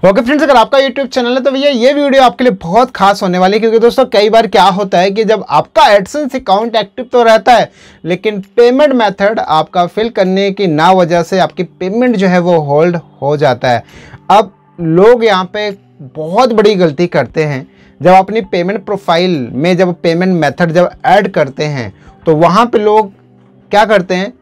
Okay friends, अगर आपका YouTube channel है तो भैया ये वीडियो आपके लिए बहुत खास होने वाली है, क्योंकि दोस्तों कई बार क्या होता है कि जब आपका एडसेंस अकाउंट एक्टिव तो रहता है लेकिन पेमेंट मेथड आपका फिल करने की ना वजह से आपकी पेमेंट जो है वो होल्ड हो जाता है। अब लोग यहाँ पे बहुत बड़ी गलती करते हैं। जब अपनी पेमेंट प्रोफाइल में जब पेमेंट मेथड जब ऐड करते हैं तो वहाँ पे लोग क्या करते हैं,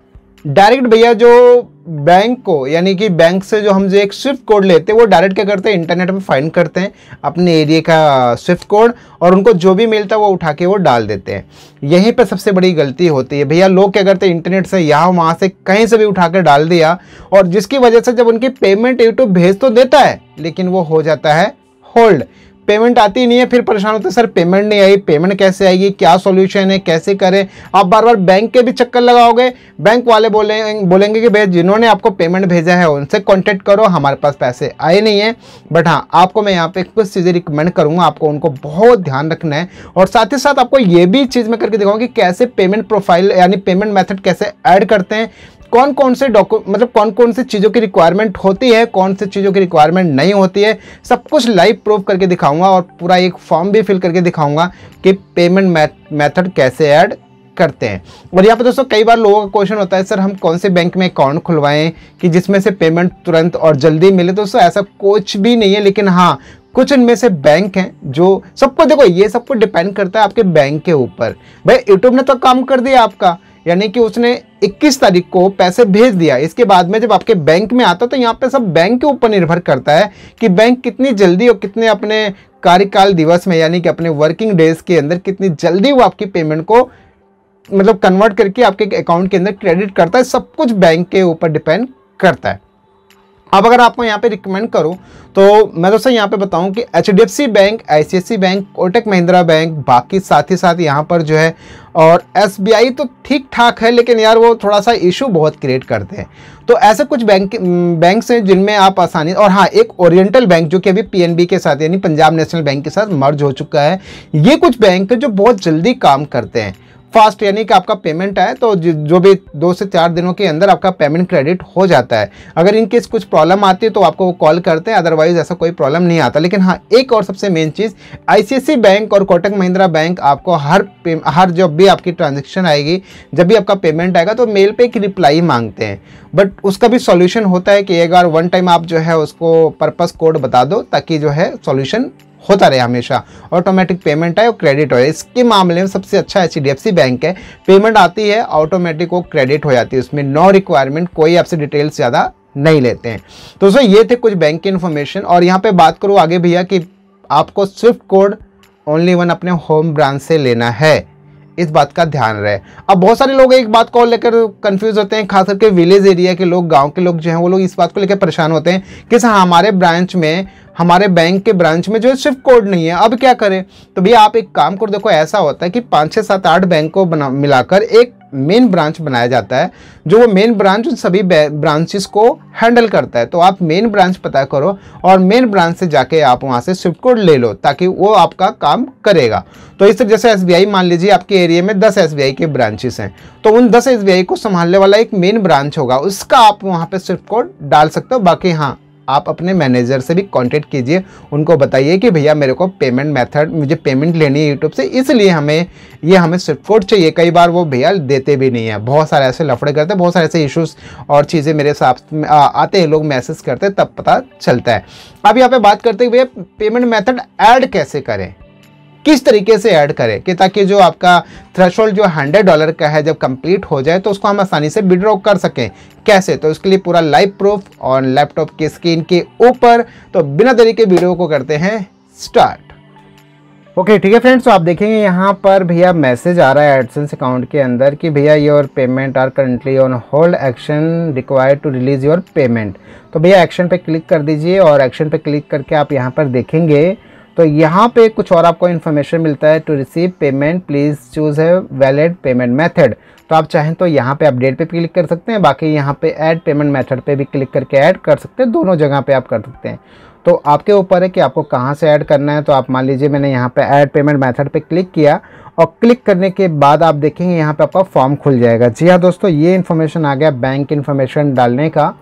डायरेक्ट भैया जो बैंक को यानी कि बैंक से जो हम जो एक स्विफ्ट कोड लेते हैं वो डायरेक्ट क्या करते हैं, इंटरनेट में फाइंड करते हैं अपने एरिया का स्विफ्ट कोड और उनको जो भी मिलता है वो उठा के वो डाल देते हैं। यहीं पे सबसे बड़ी गलती होती है भैया। लोग क्या करते हैं, इंटरनेट से यहाँ वहाँ से कहीं से भी उठा के डाल दिया और जिसकी वजह से जब उनकी पेमेंट यूट्यूब भेज तो देता है लेकिन वो हो जाता है होल्ड। पेमेंट आती नहीं है, फिर परेशान होते हैं, सर पेमेंट नहीं आई, पेमेंट कैसे आएगी, क्या सॉल्यूशन है, कैसे करें। आप बार बार बैंक के भी चक्कर लगाओगे, बैंक वाले बोलेंगे कि भैया जिन्होंने आपको पेमेंट भेजा है उनसे कांटेक्ट करो, हमारे पास पैसे आए नहीं है। बट हाँ, आपको मैं यहाँ पे कुछ चीज़ें रिकमेंड करूँगा, आपको उनको बहुत ध्यान रखना है और साथ ही साथ आपको ये भी चीज़ मैं करके दिखाऊंगा कि कैसे पेमेंट प्रोफाइल यानी पेमेंट मेथड कैसे ऐड करते हैं, कौन कौन से कौन कौन सी चीज़ों की रिक्वायरमेंट होती है, कौन सी चीज़ों की रिक्वायरमेंट नहीं होती है, सब कुछ लाइव प्रूफ करके दिखाऊंगा और पूरा एक फॉर्म भी फिल करके दिखाऊंगा कि पेमेंट मेथड कैसे ऐड करते हैं। और यहाँ पे दोस्तों कई बार लोगों का क्वेश्चन होता है, सर हम कौन से बैंक में अकाउंट खुलवाएं कि जिसमें से पेमेंट तुरंत और जल्दी मिले। दोस्तों ऐसा कुछ भी नहीं है, लेकिन हाँ कुछ इनमें से बैंक हैं जो सबको, देखो ये सबको डिपेंड करता है आपके बैंक के ऊपर। भाई यूट्यूब ने तो काम कर दिया आपका, यानी कि उसने 21 तारीख को पैसे भेज दिया, इसके बाद में जब आपके बैंक में आता तो यहाँ पे सब बैंक के ऊपर निर्भर करता है कि बैंक कितनी जल्दी और कितने अपने कार्यकाल दिवस में यानी कि अपने वर्किंग डेज के अंदर कितनी जल्दी वो आपकी पेमेंट को कन्वर्ट करके आपके अकाउंट के अंदर क्रेडिट करता है। सब कुछ बैंक के ऊपर डिपेंड करता है। अब अगर आपको यहाँ पे रिकमेंड करूँ तो मैं दोस्तों यहाँ पे बताऊँ कि HDFC bank, ICICI bank, Kotak Mahindra bank, बाकी साथ ही साथ यहाँ पर जो है और SBI तो ठीक ठाक है, लेकिन यार वो थोड़ा सा इशू बहुत क्रिएट करते हैं। तो ऐसे कुछ बैंक्स हैं जिनमें आप आसानी, और हाँ एक ओरिएंटल बैंक जो कि अभी PNB के साथ यानी पंजाब नेशनल बैंक के साथ मर्ज हो चुका है। ये कुछ बैंक जो बहुत जल्दी काम करते हैं, फास्ट, यानी कि आपका पेमेंट आए तो जो भी 2 से 4 दिनों के अंदर आपका पेमेंट क्रेडिट हो जाता है। अगर इनकेस कुछ प्रॉब्लम आती है तो आपको वो कॉल करते हैं, अदरवाइज ऐसा कोई प्रॉब्लम नहीं आता। लेकिन हाँ एक और सबसे मेन चीज़, ICICI बैंक और कोटक महिंद्रा बैंक आपको हर जब भी आपकी ट्रांजेक्शन आएगी, जब भी आपका पेमेंट आएगा तो मेल पे एक रिप्लाई मांगते हैं। बट उसका भी सॉल्यूशन होता है कि एक बार वन टाइम आप जो है उसको पर्पस कोड बता दो ताकि जो है सॉल्यूशन होता रहे, हमेशा ऑटोमेटिक पेमेंट आए और क्रेडिट हो। इसके मामले में सबसे अच्छा HDFC बैंक है, पेमेंट आती है ऑटोमेटिक वो क्रेडिट हो जाती है, उसमें नो रिक्वायरमेंट, कोई आपसे डिटेल्स ज़्यादा नहीं लेते हैं। तो दोस्तों ये थे कुछ बैंक की इन्फॉर्मेशन। और यहाँ पे बात करूँ आगे भैया कि आपको स्विफ्ट कोड ओनली वन अपने होम ब्रांच से लेना है, इस बात का ध्यान रहे। अब बहुत सारे लोग एक बात को लेकर कंफ्यूज होते हैं, खास करके विलेज एरिया के लोग, गांव के लोग जो हैं वो लोग इस बात को लेकर परेशान होते हैं कि सर हमारे ब्रांच में, हमारे बैंक के ब्रांच में जो है स्विफ्ट कोड नहीं है, अब क्या करें। तो भैया आप एक काम करो, देखो ऐसा होता है कि 5, 6, 7, 8 बैंक को मिलाकर एक मेन ब्रांच बनाया जाता है, जो वो मेन ब्रांच उन सभी ब्रांचेस को हैंडल करता है। तो आप मेन ब्रांच पता करो और मेन ब्रांच से जाके आप वहाँ से स्विफ्ट कोड ले लो ताकि वो आपका काम करेगा। तो इस तरह जैसे SBI, मान लीजिए आपके एरिया में 10 SBI के ब्रांचेस हैं, तो उन 10 SBI को संभालने वाला एक मेन ब्रांच होगा, उसका आप वहाँ पे स्विफ्ट कोड डाल सकते हो। बाकी हाँ आप अपने मैनेजर से भी कांटेक्ट कीजिए, उनको बताइए कि भैया मेरे को पेमेंट मेथड, मुझे पेमेंट लेनी है यूट्यूब से, इसलिए हमें स्विफ्ट कोड चाहिए। कई बार वो भैया देते भी नहीं है, बहुत सारे ऐसे लफड़े करते हैं, बहुत सारे ऐसे इश्यूज और चीज़ें मेरे साथ आते हैं, लोग मैसेज करते हैं, तब पता चलता है। अब यहाँ पे बात करते हैं भैया पेमेंट मेथड ऐड कैसे करें, किस तरीके से ऐड करें कि ताकि जो आपका थ्रेशोल्ड जो $100 का है जब कंप्लीट हो जाए तो उसको हम आसानी से विड्रॉ कर सकें। कैसे, तो इसके लिए पूरा लाइव प्रूफ और लैपटॉप की स्क्रीन के ऊपर। तो बिना देरी के वीडियो को करते हैं स्टार्ट। ओके ठीक है फ्रेंड्स, तो आप देखेंगे यहाँ पर भैया मैसेज आ रहा है एडसेंस अकाउंट के अंदर कि भैया your payment are currently on hold, action required to release your payment. तो भैया एक्शन पे क्लिक कर दीजिए और एक्शन पे क्लिक करके आप यहाँ पर देखेंगे तो यहाँ पे कुछ और आपको इन्फॉर्मेशन मिलता है। To receive payment please choose है वैलिड पेमेंट मेथड। तो आप चाहें तो यहाँ पे अपडेट पे क्लिक कर सकते हैं, बाकी यहाँ पे ऐड पेमेंट मेथड पे भी क्लिक करके ऐड कर सकते हैं, दोनों जगह पे आप कर सकते हैं। तो आपके ऊपर है कि आपको कहाँ से ऐड करना है। तो आप मान लीजिए मैंने यहाँ पे ऐड पेमेंट मेथड पे क्लिक किया और क्लिक करने के बाद आप देखेंगे यहाँ पे आपका फॉर्म खुल जाएगा। जी हाँ दोस्तों, ये इन्फॉर्मेशन आ गया बैंक इन्फॉर्मेशन डालने का।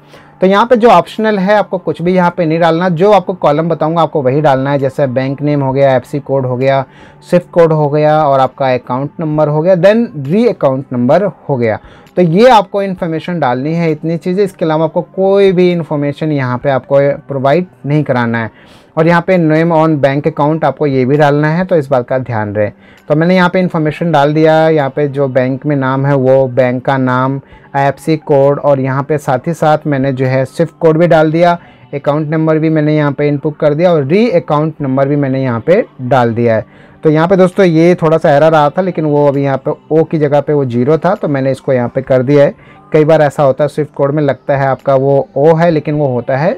तो यहाँ पे जो ऑप्शनल है आपको कुछ भी यहाँ पे नहीं डालना, जो आपको कॉलम बताऊंगा आपको वही डालना है। जैसे बैंक नेम हो गया, एफसी कोड हो गया, स्विफ्ट कोड हो गया और आपका अकाउंट नंबर हो गया, देन री अकाउंट नंबर हो गया। तो ये आपको इन्फॉर्मेशन डालनी है, इतनी चीज़ें। इसके अलावा आपको कोई भी इन्फॉर्मेशन यहाँ पे आपको प्रोवाइड नहीं कराना है। और यहाँ पे नेम ऑन बैंक अकाउंट आपको ये भी डालना है, तो इस बात का ध्यान रहे। तो मैंने यहाँ पे इन्फॉर्मेशन डाल दिया। यहाँ पे जो बैंक में नाम है वो बैंक का नाम, आईएफएससी कोड और यहाँ पे साथ ही साथ मैंने जो है स्विफ्ट कोड भी डाल दिया, अकाउंट नंबर भी मैंने यहाँ पे इनपुट कर दिया और री अकाउंट नंबर भी मैंने यहाँ पे डाल दिया है। तो यहाँ पे दोस्तों ये थोड़ा सा एरर रहा था, लेकिन वो अभी यहाँ पे ओ की जगह पे वो 0 था, तो मैंने इसको यहाँ पे कर दिया है। कई बार ऐसा होता है स्विफ्ट कोड में लगता है आपका वो ओ है, लेकिन वो होता है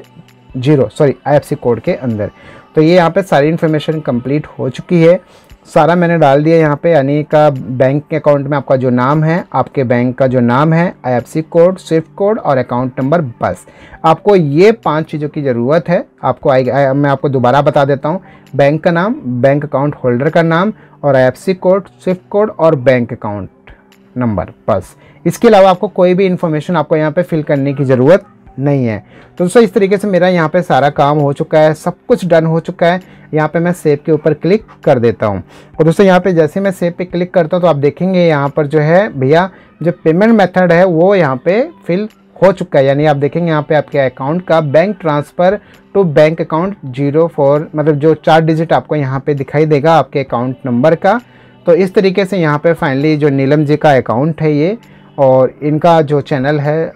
0, सॉरी आईएफएससी कोड के अंदर। तो ये यहाँ पे सारी इन्फॉर्मेशन कंप्लीट हो चुकी है, सारा मैंने डाल दिया यहाँ पे। यानी का बैंक के अकाउंट में आपका जो नाम है, आपके बैंक का जो नाम है, आईएफएससी कोड, स्विफ्ट कोड और अकाउंट नंबर, बस आपको ये 5 चीज़ों की ज़रूरत है। आपको मैं आपको दोबारा बता देता हूँ, बैंक का नाम, बैंक अकाउंट होल्डर का नाम और आईएफएससी कोड, स्विफ्ट कोड और बैंक अकाउंट नंबर, बस। इसके अलावा आपको कोई भी इन्फॉर्मेशन आपको यहाँ पे फिल करने की ज़रूरत नहीं है। तो दोस्तों इस तरीके से मेरा यहाँ पे सारा काम हो चुका है, सब कुछ डन हो चुका है। यहाँ पे मैं सेव के ऊपर क्लिक कर देता हूँ। और दोस्तों यहाँ पे जैसे मैं सेव पे क्लिक करता हूँ तो आप देखेंगे यहाँ पर जो है भैया जो पेमेंट मेथड है वो यहाँ पे फिल हो चुका है। यानी आप देखेंगे यहाँ पे आपके अकाउंट का bank transfer to bank account 04, मतलब जो 4 डिजिट आपको यहाँ पे दिखाई देगा आपके अकाउंट नंबर का। तो इस तरीके से यहाँ पे फाइनली जो नीलम जी का अकाउंट है ये, और इनका जो चैनल है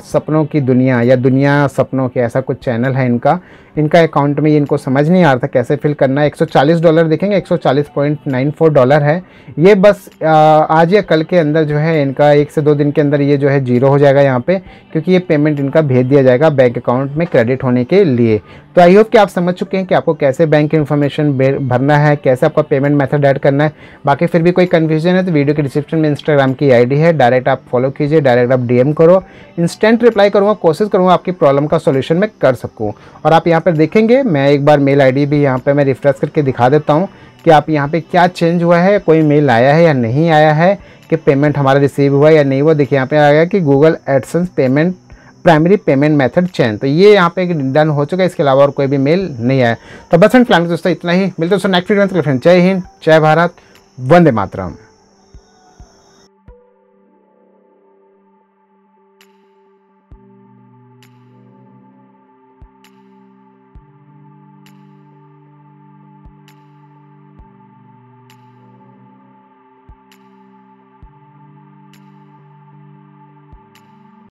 सपनों की दुनिया या दुनिया सपनों की, ऐसा कुछ चैनल है इनका अकाउंट में। इनको समझ नहीं आ रहा था कैसे फिल करना है। $140 देखेंगे, $140.94 है ये। बस आज या कल के अंदर जो है इनका 1 से 2 दिन के अंदर ये जो है 0 हो जाएगा यहाँ पे, क्योंकि ये पेमेंट इनका भेज दिया जाएगा बैंक अकाउंट में क्रेडिट होने के लिए। तो आई होप कि आप समझ चुके हैं कि आपको कैसे बैंक इन्फॉर्मेशन भरना है, कैसे आपका पेमेंट मेथड ऐड करना है। बाकी फिर भी कोई कन्फ्यूजन है तो वीडियो के डिस्क्रिप्शन में इंस्टाग्राम की आईडी है, डायरेक्ट आप फॉलो कीजिए, डायरेक्ट आप डीएम करो, इंस्टेंट रिप्लाई करूँगा, कोशिश करूँगा आपकी प्रॉब्लम का सोल्यूशन मैं कर सकूँ। और आप यहाँ पर देखेंगे, मैं एक बार मेल आईडी भी यहाँ पे मैं रिफ्रेश करके दिखा देता हूँ कि आप यहाँ पे क्या चेंज हुआ है, कोई मेल आया है या नहीं आया है, कि पेमेंट हमारा रिसीव हुआ या नहीं हुआ। देखिए यहाँ पे आ गया कि Google AdSense payment primary payment method change, तो ये यहाँ पे डन हो चुका है। इसके अलावा और कोई भी मेल नहीं आया। तो बस फ्रेंड दोस्तों इतना ही, मिलते हैं दोस्तों नेक्स्ट वीडियो में। जय हिंद, जय भारत, वंदे मातरम।